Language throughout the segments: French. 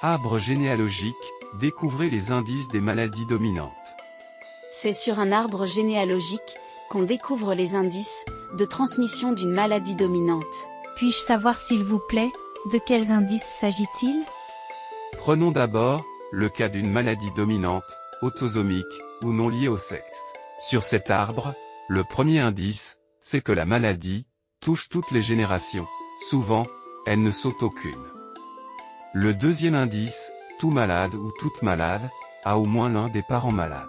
Arbre généalogique, découvrez les indices des maladies dominantes. C'est sur un arbre généalogique qu'on découvre les indices de transmission d'une maladie dominante. Puis-je savoir s'il vous plaît, de quels indices s'agit-il? Prenons d'abord le cas d'une maladie dominante, autosomique, ou non liée au sexe. Sur cet arbre, le premier indice, c'est que la maladie touche toutes les générations. Souvent, elle ne saute aucune. Le deuxième indice, tout malade ou toute malade, a au moins l'un des parents malades.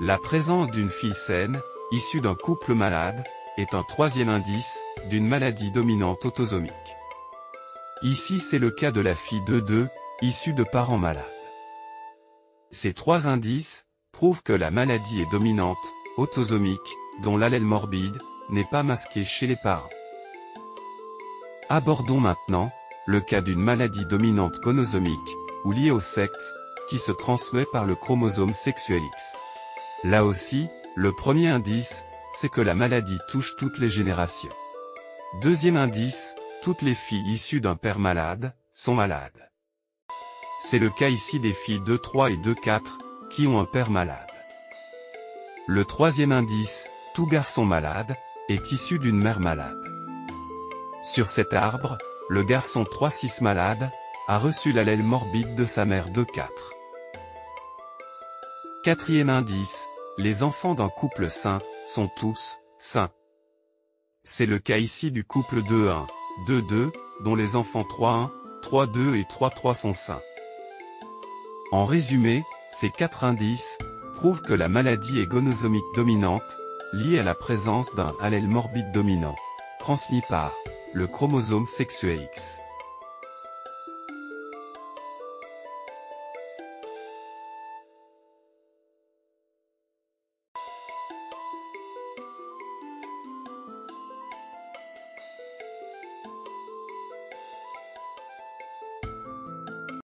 La présence d'une fille saine, issue d'un couple malade, est un troisième indice d'une maladie dominante autosomique. Ici c'est le cas de la fille de 2, issue de parents malades. Ces trois indices prouvent que la maladie est dominante, autosomique, dont l'allèle morbide n'est pas masqué chez les parents. Abordons maintenant le cas d'une maladie dominante gonosomique, ou liée au sexe, qui se transmet par le chromosome sexuel X. Là aussi, le premier indice, c'est que la maladie touche toutes les générations. Deuxième indice, toutes les filles issues d'un père malade sont malades. C'est le cas ici des filles 2-3 et 2-4, qui ont un père malade. Le troisième indice, tout garçon malade, est issu d'une mère malade. Sur cet arbre, le garçon 3-6 malade a reçu l'allèle morbide de sa mère 2-4. Quatrième indice, les enfants d'un couple sain sont tous sains. C'est le cas ici du couple 2-1, 2-2, dont les enfants 3-1, 3-2 et 3-3 sont sains. En résumé, ces quatre indices prouvent que la maladie est gonosomique dominante, liée à la présence d'un allèle morbide dominant, transmis par le chromosome sexuel X.